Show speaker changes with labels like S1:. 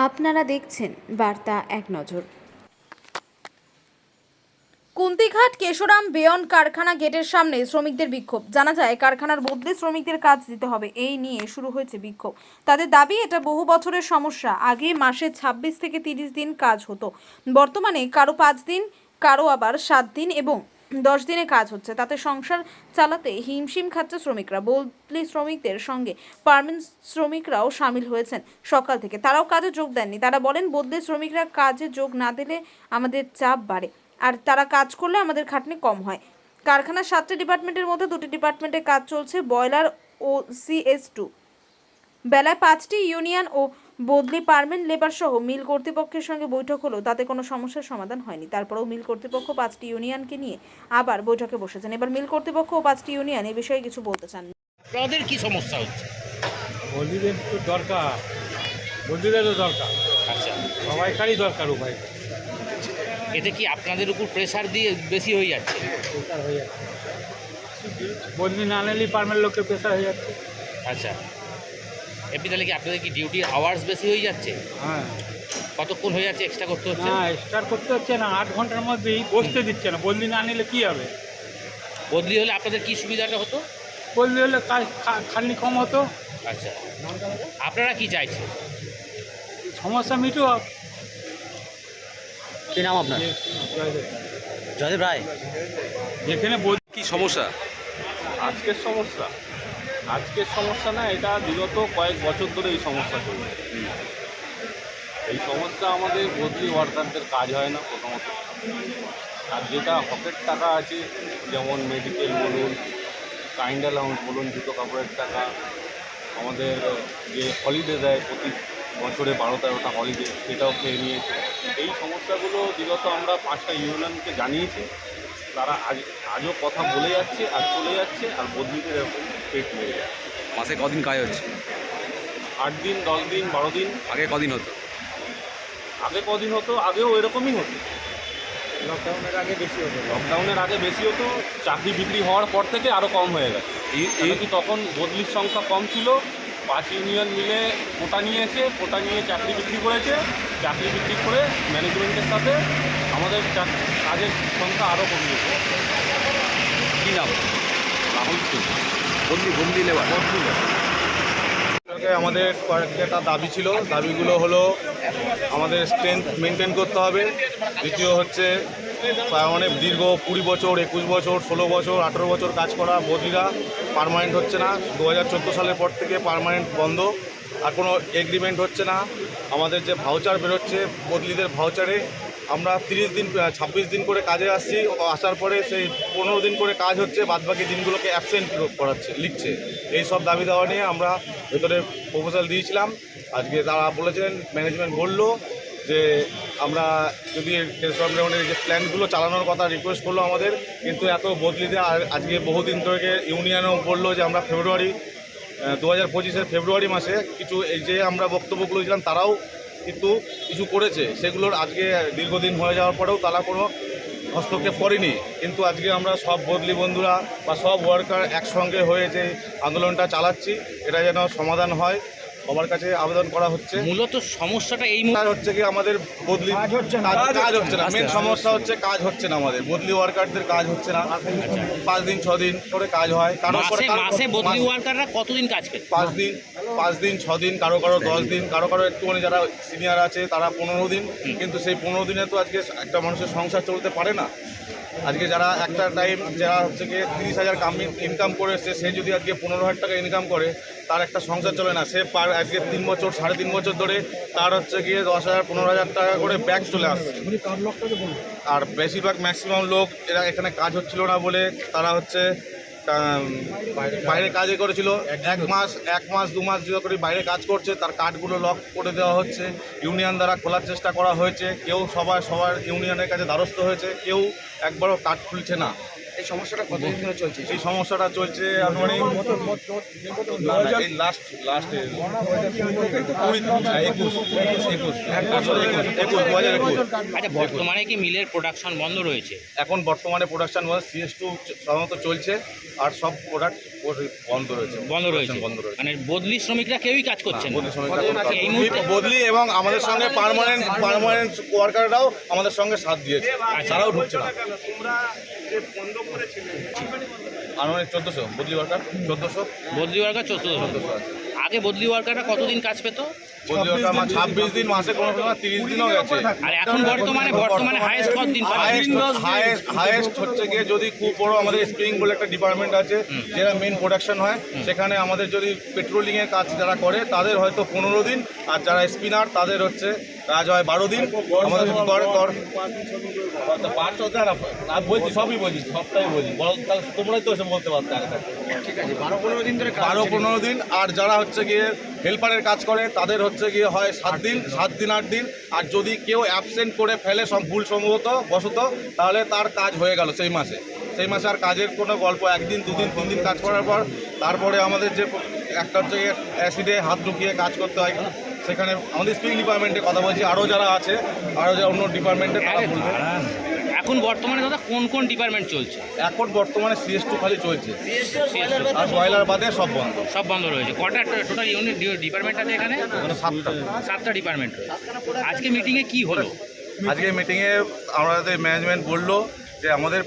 S1: আপনারা দেখছেন বার্তা এক নজর।
S2: কুন্তিঘাট কেশরাম বেয়ন কারখানা গেটের সামনে শ্রমিকদের বিক্ষোভ। জানা যায় কারখানার বদলে শ্রমিকদের কাজ দিতে হবে, এই নিয়ে শুরু হয়েছে বিক্ষোভ। তাদের দাবি এটা বহু বছরের সমস্যা। আগে মাসে 26 থেকে 30 দিন কাজ হতো, বর্তমানে কারো 5 দিন, কারো আবার 7 দিন এবং 10 দিনে কাজ হচ্ছে। তাতে সংসার চালাতে হিমশিম খাচ্ছে শ্রমিকরা। বদলি শ্রমিকদের সঙ্গে পার্মানেন্ট শ্রমিকরাও সামিল হয়েছেন সকাল থেকে। তারাও কাজে যোগ দেননি। তারা বলেন, বদলি শ্রমিকরা কাজে যোগ না দিলে আমাদের চাপ বাড়ে, আর তারা কাজ করলে আমাদের খাটনি কম হয়। কারখানার 7টি ডিপার্টমেন্টের মধ্যে 2টি ডিপার্টমেন্টে কাজ চলছে, বয়লার ও CS2। বেলায় 5টি ইউনিয়ন ও বদলি পার্মানেন্ট লেবার সহ মিল কর্তৃপক্ষের সঙ্গে বৈঠক হলো, তাতে কোনো সমস্যার সমাধান হয়নি। তারপরেও মিল কর্তৃপক্ষ 5টি ইউনিয়নকে নিয়ে আবার বৈঠকে বসেছেন। এবার মিল কর্তৃপক্ষ ও 5টি ইউনিয়ন এই বিষয়ে কিছু বলতে চান।
S3: আপনাদের কি সমস্যা হচ্ছে?
S4: বদলিদের তো দরকার, বদলিদেরও দরকার,
S3: আচ্ছা,
S4: সবাইকারই দরকার উপায়।
S3: এতে কি আপনাদের উপর প্রেসার দিয়ে বেশি হয়ে যাচ্ছে?
S4: প্রেশার হয়ে যাচ্ছে, বদলি না নিলেই পারমানেন্ট লোকের প্রেশার হয়ে যাচ্ছে।
S3: আচ্ছা, এমনি তাহলে কি আপনাদের কি ডিউটি আওয়ার্স বেশি হয়ে যাচ্ছে?
S4: হ্যাঁ,
S3: কতক্ষণ হয়ে যাচ্ছে এক্সট্রা করতে হচ্ছে?
S4: না স্টার্ট করতে হচ্ছে না, 8 ঘন্টার মধ্যেই বসতে দিচ্ছে না। বদলি না নিলে কী হবে?
S3: বদলি হলে আপনাদের কি সুবিধাটা হতো?
S4: বদলি হলে কাজ খাটনি কম হতো,
S3: আচ্ছা, আপনারা কি চাইছেন?
S4: সমস্যা মিটুক।
S5: কি নাম আপনার? জয়দেব রায়।
S4: যেখানে
S6: কি সমস্যা?
S7: আজকের সমস্যা না, এটা বিগত কয়েক বছর ধরে এই সমস্যা চলছে। এই সমস্যা আমাদের বদলি ওয়ার্কারদের কাজ হয় না প্রথমত, আর যেটা হকের টাকা আছে, যেমন মেডিকেল বলুন, কাইন্ড অ্যালাউন্স বলুন, জুতো কাপড়ের টাকা, আমাদের যে হলিডে দেয় প্রতি বছরে 12-13টা হলিডে, সেটাও খেয়ে নিয়েছে। এই সমস্যাগুলো বিগত আমরা 5টা ইউনিয়নকে জানিয়েছি। তারা আজও কথা বলে যাচ্ছে আর চলে যাচ্ছে, আর বদলিদের এরকম পেট মেরে যাচ্ছে।
S6: মাসে কদিন কাজ হচ্ছে?
S7: 8 দিন, 10 দিন, 12 দিন।
S6: আগে কদিন হতো?
S7: আগে কদিন হতো? আগেও এরকমই হতো।
S4: লকডাউনের আগে
S7: বেশি হতো। চাকরি বিক্রি হওয়ার পর থেকে আরও কম হয়ে গেছে। এই কি তখন বদলির সংখ্যা কম ছিল, 5 ইউনিয়ন মিলে কোটা নিয়েছে, কোটা নিয়ে চাকরি বিক্রি করেছে। চাকরি বিক্রি করে ম্যানেজমেন্টের সাথে আমাদের কাজের সংখ্যা আরও কমিয়েছে।
S6: কি নাম?
S7: রাহুল সিং।
S6: বদলি লেবার।
S8: আমাদের কয়েকটা দাবি ছিল। দাবিগুলো হলো, আমাদের স্ট্রেংথ মেনটেন করতে হবে। দ্বিতীয় হচ্ছে, অনেক দীর্ঘ 20 বছর, 21 বছর, 16 বছর, 18 বছর কাজ করা বদলিরা পার্মানেন্ট হচ্ছে না। 2014 সালের পর থেকে পার্মানেন্ট বন্ধ, আর কোনো এগ্রিমেন্ট হচ্ছে না। আমাদের যে ভাউচার বেরোচ্ছে বদলিদের ভাউচারে, আমরা 26 দিন করে কাজে আসছি, আসার পরে সেই 15 দিন করে কাজ হচ্ছে, বাদবাকি দিনগুলোকে অ্যাবসেন্ট লিখছে। এই সব দাবি দেওয়া নিয়ে আমরা ভেতরে প্রপোজাল দিয়েছিলাম। আজকে তারা বলেছিলেন, ম্যানেজমেন্ট বললো যে আমরা যদি কেশরামের যে প্ল্যানগুলো চালানোর কথা রিকোয়েস্ট করলো আমাদের, কিন্তু এত বদলিতে আজকে বহুদিন ধরে ইউনিয়নও বললো যে আমরা 2025-এর ফেব্রুয়ারি মাসে কিছু এই যে আমরা বক্তব্যগুলো দিয়েছিলাম, তারাও কিন্তু কিছু করেছে। সেগুলোর আজকে দীর্ঘদিন হয়ে যাওয়ার পরেও তারা কোনো হস্তক্ষেপ করেনি। কিন্তু আজকে আমরা সব বদলি বন্ধুরা বা সব ওয়ার্কার একসঙ্গে হয়ে যে আন্দোলনটা চালাচ্ছি, এটা যেন সমাধান হয়, সবার কাছে আবেদন করা হচ্ছে।
S3: মূলত সমস্যাটা এই
S8: কাজ হচ্ছে কি, আমাদের বদলি কাজ হচ্ছে না। মেন সমস্যা হচ্ছে কাজ হচ্ছে না, আমাদের বদলি ওয়ার্কারদের কাজ হচ্ছে না। 5 দিন 6 দিন করে কাজ হয়।
S3: মাসে বদলি ওয়ার্কাররা কতদিন কাজ করে?
S8: 5 দিন 6 দিন, কারো 10 দিন, কারো একটুখানি যারা সিনিয়র আছে তারা 15 দিন। কিন্তু সেই 15 দিনে তো আজকে একটা মানুষের সংসার চলতে পারে না। আজকে যারা একটা টাইম যারা হচ্ছে গিয়ে 30,000 ইনকাম করে এসছে, সে যদি আজকে 15,000 টাকা ইনকাম করে, তার একটা সংসার চলে না। সে আজকে 3 বছর 3.5 বছর ধরে তার হচ্ছে গিয়ে 10,000 15,000 টাকা করে ব্যাগ চলে আসছে। আর বেশিরভাগ ম্যাক্সিমাম লোক এরা এখানে কাজ হচ্ছিল না বলে তারা হচ্ছে বাইরে কাজে করেছিল। 1 মাস 2 মাস যে করে বাইরে কাজ করছে, তার কার্ডগুলো লক করে দেওয়া হচ্ছে। ইউনিয়ন দ্বারা খোলার চেষ্টা করা হয়েছে, কেউ সবার ইউনিয়নের কাছে দ্বারস্থ হয়েছে, কেউ একবারও কার্ড খুলছে না।
S5: এই সমস্যাটা কতদিন ধরে চলছে?
S8: এই সমস্যাটা চলছে আনুমানিক এই লাস্ট 2021
S3: আচ্ছা, বর্তমানে কি মিলের প্রোডাকশন বন্ধ রয়েছে?
S8: এখন বর্তমানে প্রোডাকশন CS2 সাধারণত চলছে, আর সব প্রোডাক্ট বন্ধ রয়েছে।
S3: বন্ধ রয়েছে মানে বদলি শ্রমিকরা কেউই কাজ করছে না।
S8: বদলি শ্রমিকরা কোনো কাজ
S3: এই
S8: করছে না।
S3: মুহূর্তে-
S8: বদলি এবং আমাদের সঙ্গে পার্মানেন্ট ওয়ার্কাররাও আমাদের সঙ্গে সাথ দিয়েছে, তারাও ঢুকছে না। আনুমানিক 1400 বদলি ওয়ার্কার, 1400
S3: বদলি ওয়ার্কার 1400
S8: আছে।
S3: আগে বদলি ওয়ার্কাররা কতদিন কাজ পেত?
S8: বদলি ওয়ার্কার 26 দিন, মাসে কোনো সময় 30 দিনও গেছে।
S3: আর এখন বর্তমানে হাইয়েস্ট কতদিন পাবে?
S8: হাইয়েস্ট হচ্ছে গিয়ে যদি খুব বড় আমাদের স্প্রিং বলে একটা ডিপার্টমেন্ট আছে, যেটা মেন প্রোডাকশন হয়, সেখানে আমাদের যদি পেট্রোলিংয়ের কাজ যারা করে তাদের হয়তো 15 দিন, আর যারা স্পিনার তাদের হচ্ছে কাজ হয় 12 দিন। আমাদের বলছি সবই বলছি, সবটাই বলছি, তোমরাই তো এসে বলতে পারতে।
S5: ঠিক আছে, 12-15 দিন ধরে
S8: 12-15 দিন। আর যারা হচ্ছে গিয়ে হেল্পারের কাজ করে তাদের হচ্ছে গিয়ে হয় 7 দিন, 8 দিন। আর যদি কেউ অ্যাবসেন্ট করে ফেলে ভুল বশত, তাহলে তার কাজ হয়ে গেল সেই মাসে আর কাজের কোনো গল্প 1 দিন 2 দিন 3 দিন কাজ করার পর তারপরে আমাদের যে একটা হচ্ছে গিয়ে অ্যাসিডে হাত ঢুকিয়ে কাজ করতে হয়। সেখানে আমাদের স্প্রিং ডিপার্টমেন্টে কথা বলছি, আরও যারা আছে, আরও যারা অন্য ডিপার্টমেন্টে তারা বলবে।
S3: এখন বর্তমানে দাদা কোন কোন ডিপার্টমেন্ট চলছে?
S8: এখন বর্তমানে CS2 খালি চলছে,
S3: CS2
S8: আর বয়লার বাদে সব বন্ধ।
S3: সব বন্ধ রয়েছে। কটা টোটাল ইউনিট ডিপার্টমেন্ট আছে এখানে? 7টা ডিপার্টমেন্ট। আজকে মিটিংয়ে কি হলো?
S8: আজকে মিটিংয়ে আমাদের ম্যানেজমেন্ট বললো যে আমাদের